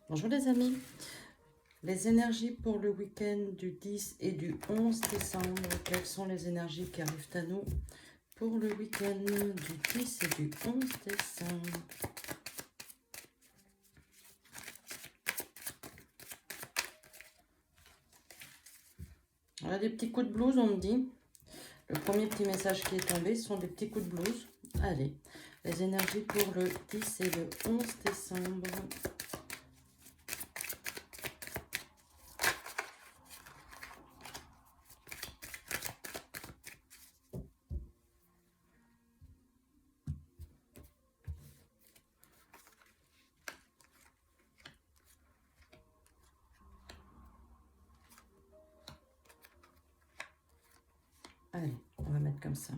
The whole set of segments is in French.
Bonjour les amis, les énergies pour le week-end du 10 et du 11 décembre. Quelles sont les énergies qui arrivent à nous pour le week-end du 10 et du 11 décembre? On a des petits coups de blues, on me dit. Le premier petit message qui est tombé sont des petits coups de blues. Allez, les énergies pour le 10 et le 11 décembre. Allez, on va mettre comme ça.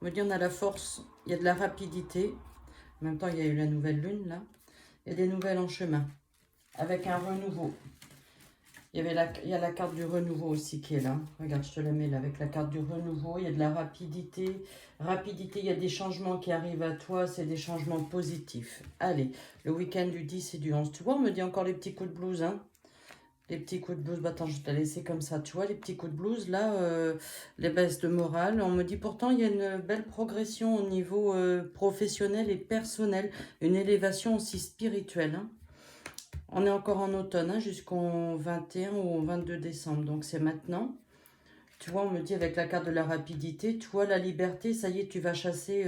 On me dit on a la force, il y a de la rapidité. En même temps, il y a eu la nouvelle lune là. Il y a des nouvelles en chemin. Avec un renouveau. Il y a la carte du renouveau aussi qui est là. Regarde, je te la mets là avec la carte du renouveau. Il y a de la rapidité. Rapidité, il y a des changements qui arrivent à toi. C'est des changements positifs. Allez, le week-end du 10 et du 11. Tu vois, on me dit encore les petits coups de blues, hein. Les petits coups de blues. Bah, attends, je vais te la laisser comme ça. Tu vois, les petits coups de blues, là, les baisses de morale. On me dit pourtant, il y a une belle progression au niveau professionnel et personnel. Une élévation aussi spirituelle, hein. On est encore en automne, hein, jusqu'au 21 ou au 22 décembre. Donc, c'est maintenant. Tu vois, on me dit avec la carte de la rapidité, tu vois, la liberté, ça y est, tu vas chasser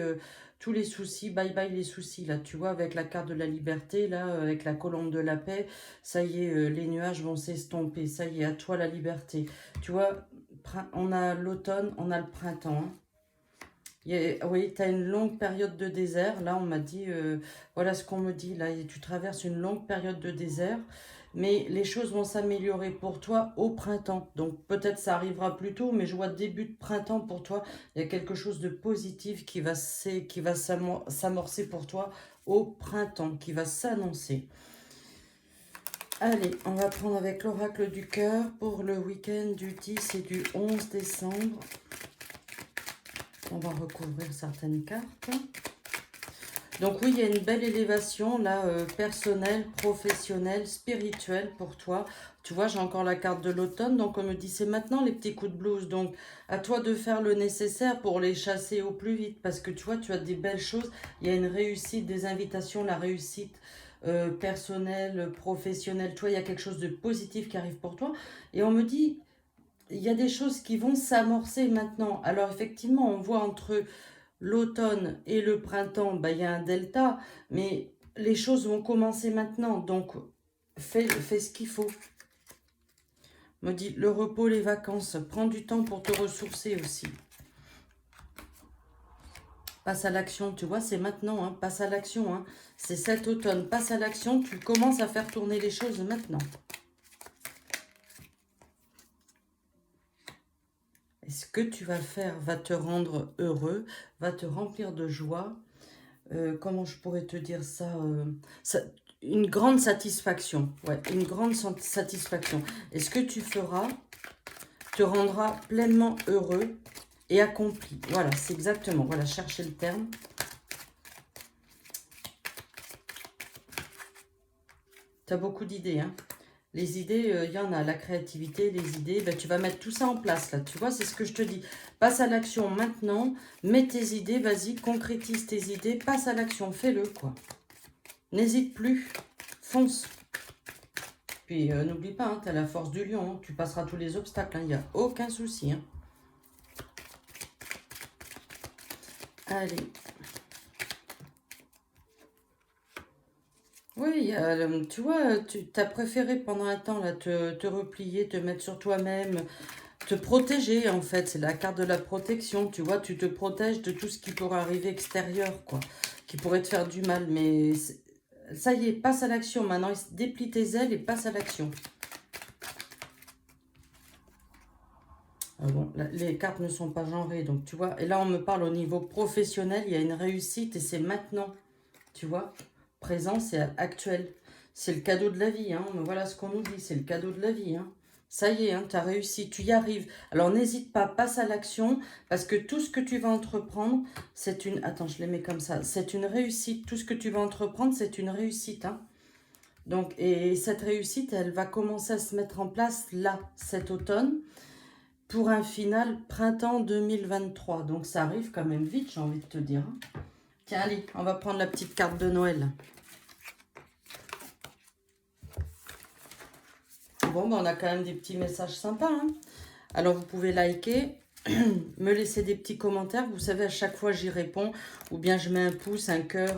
tous les soucis. Bye bye les soucis, là. Tu vois, avec la carte de la liberté, là, avec la colombe de la paix, ça y est, les nuages vont s'estomper. Ça y est, à toi la liberté. Tu vois, on a l'automne, on a le printemps, hein. Oui, tu as une longue période de désert. Là, on m'a dit, voilà ce qu'on me dit. Là, tu traverses une longue période de désert, mais les choses vont s'améliorer pour toi au printemps. Donc, peut-être ça arrivera plus tôt, mais je vois début de printemps pour toi. Il y a quelque chose de positif qui va s'amorcer pour toi au printemps, qui va s'annoncer. Allez, on va prendre avec l'oracle du cœur pour le week-end du 10 et du 11 décembre. On va recouvrir certaines cartes. Donc oui, il y a une belle élévation là, personnelle, professionnelle, spirituelle pour toi. Tu vois, j'ai encore la carte de l'automne, donc on me dit c'est maintenant les petits coups de blues. Donc à toi de faire le nécessaire pour les chasser au plus vite, parce que tu vois, tu as des belles choses. Il y a une réussite, des invitations, la réussite personnelle, professionnelle. Tu vois, il y a quelque chose de positif qui arrive pour toi. Et on me dit, il y a des choses qui vont s'amorcer maintenant. Alors effectivement, on voit entre l'automne et le printemps, bah, il y a un delta, mais les choses vont commencer maintenant, donc fais ce qu'il faut. Me dit le repos, les vacances, prends du temps pour te ressourcer aussi. Passe à l'action, tu vois, c'est maintenant, hein, passe à l'action, hein. C'est cet automne, passe à l'action, tu commences à faire tourner les choses maintenant. Et ce que tu vas faire va te rendre heureux, va te remplir de joie. Comment je pourrais te dire ça, une grande satisfaction. Ouais, une grande satisfaction. Et ce que tu feras te rendra pleinement heureux et accompli. Voilà, c'est exactement. Voilà, cherchez le terme. Tu as beaucoup d'idées, hein. Les idées, il y en a, la créativité, les idées, ben, tu vas mettre tout ça en place, là, tu vois, c'est ce que je te dis. Passe à l'action maintenant, mets tes idées, vas-y, concrétise tes idées, passe à l'action, fais-le, quoi. N'hésite plus, fonce. Puis n'oublie pas, hein, tu as la force du lion, hein, tu passeras tous les obstacles, il n'y a aucun souci. Hein. Allez. Oui, tu vois, tu as préféré pendant un temps là, te replier, te mettre sur toi-même, te protéger en fait. C'est la carte de la protection, tu vois, tu te protèges de tout ce qui pourrait arriver extérieur, quoi, qui pourrait te faire du mal. Mais ça y est, passe à l'action maintenant, déplie tes ailes et passe à l'action. Ah bon, les cartes ne sont pas genrées, donc tu vois. Et là, on me parle au niveau professionnel, il y a une réussite et c'est maintenant, tu vois. Présent, c'est actuel. C'est le cadeau de la vie, hein. Voilà ce qu'on nous dit, c'est le cadeau de la vie, hein. Ça y est, hein, tu as réussi, tu y arrives. Alors n'hésite pas, passe à l'action, parce que tout ce que tu vas entreprendre, c'est une... Attends, je les mets comme ça. C'est une réussite. Tout ce que tu vas entreprendre, c'est une réussite, hein. Donc, et cette réussite, elle va commencer à se mettre en place là, cet automne, pour un final printemps 2023. Donc, ça arrive quand même vite, j'ai envie de te dire. Tiens, allez, on va prendre la petite carte de Noël. Bon, ben, on a quand même des petits messages sympas. Hein. Alors, vous pouvez liker, me laisser des petits commentaires. Vous savez, à chaque fois, j'y réponds. Ou bien, je mets un pouce, un cœur.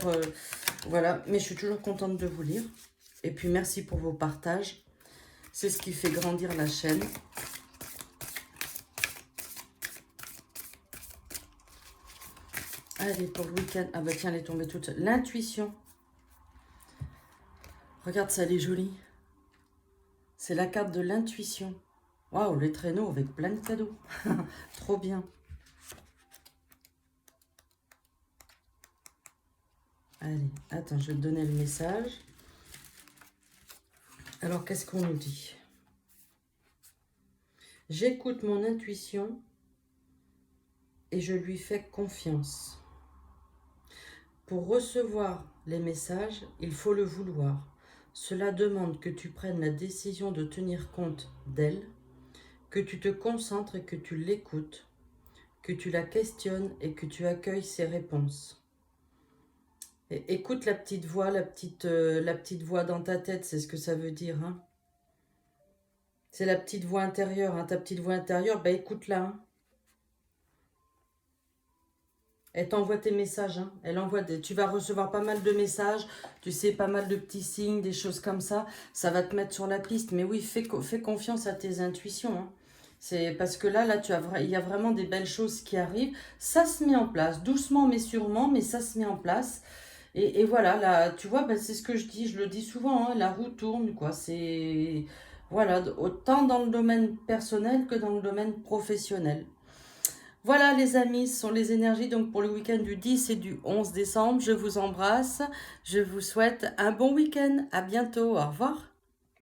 Voilà. Mais je suis toujours contente de vous lire. Et puis, merci pour vos partages. C'est ce qui fait grandir la chaîne. Allez, pour le week-end. Ah bah tiens, elle est tombée toute seule. L'intuition. Regarde ça, elle est jolie. C'est la carte de l'intuition. Waouh, les traîneaux avec plein de cadeaux. Trop bien. Allez, attends, je vais te donner le message. Alors, qu'est-ce qu'on nous dit? J'écoute mon intuition et je lui fais confiance. Pour recevoir les messages, il faut le vouloir. Cela demande que tu prennes la décision de tenir compte d'elle, que tu te concentres et que tu l'écoutes, que tu la questionnes et que tu accueilles ses réponses. Et écoute la petite voix, la petite voix dans ta tête, c'est ce que ça veut dire. Hein. C'est la petite voix intérieure. Hein. Ta petite voix intérieure, bah écoute-la. Hein. Elle t'envoie tes messages. Hein. Elle envoie tu vas recevoir pas mal de messages, tu sais, pas mal de petits signes, des choses comme ça. Ça va te mettre sur la piste. Mais oui, fais confiance à tes intuitions. Hein. C'est parce que là, il y a vraiment des belles choses qui arrivent. Ça se met en place, doucement mais sûrement, mais ça se met en place. Et voilà, là, tu vois, ben, c'est ce que je dis, je le dis souvent, hein, la roue tourne, quoi. C'est, voilà, autant dans le domaine personnel que dans le domaine professionnel. Voilà, les amis, ce sont les énergies donc pour le week-end du 10 et du 11 décembre. Je vous embrasse, je vous souhaite un bon week-end. À bientôt, au revoir.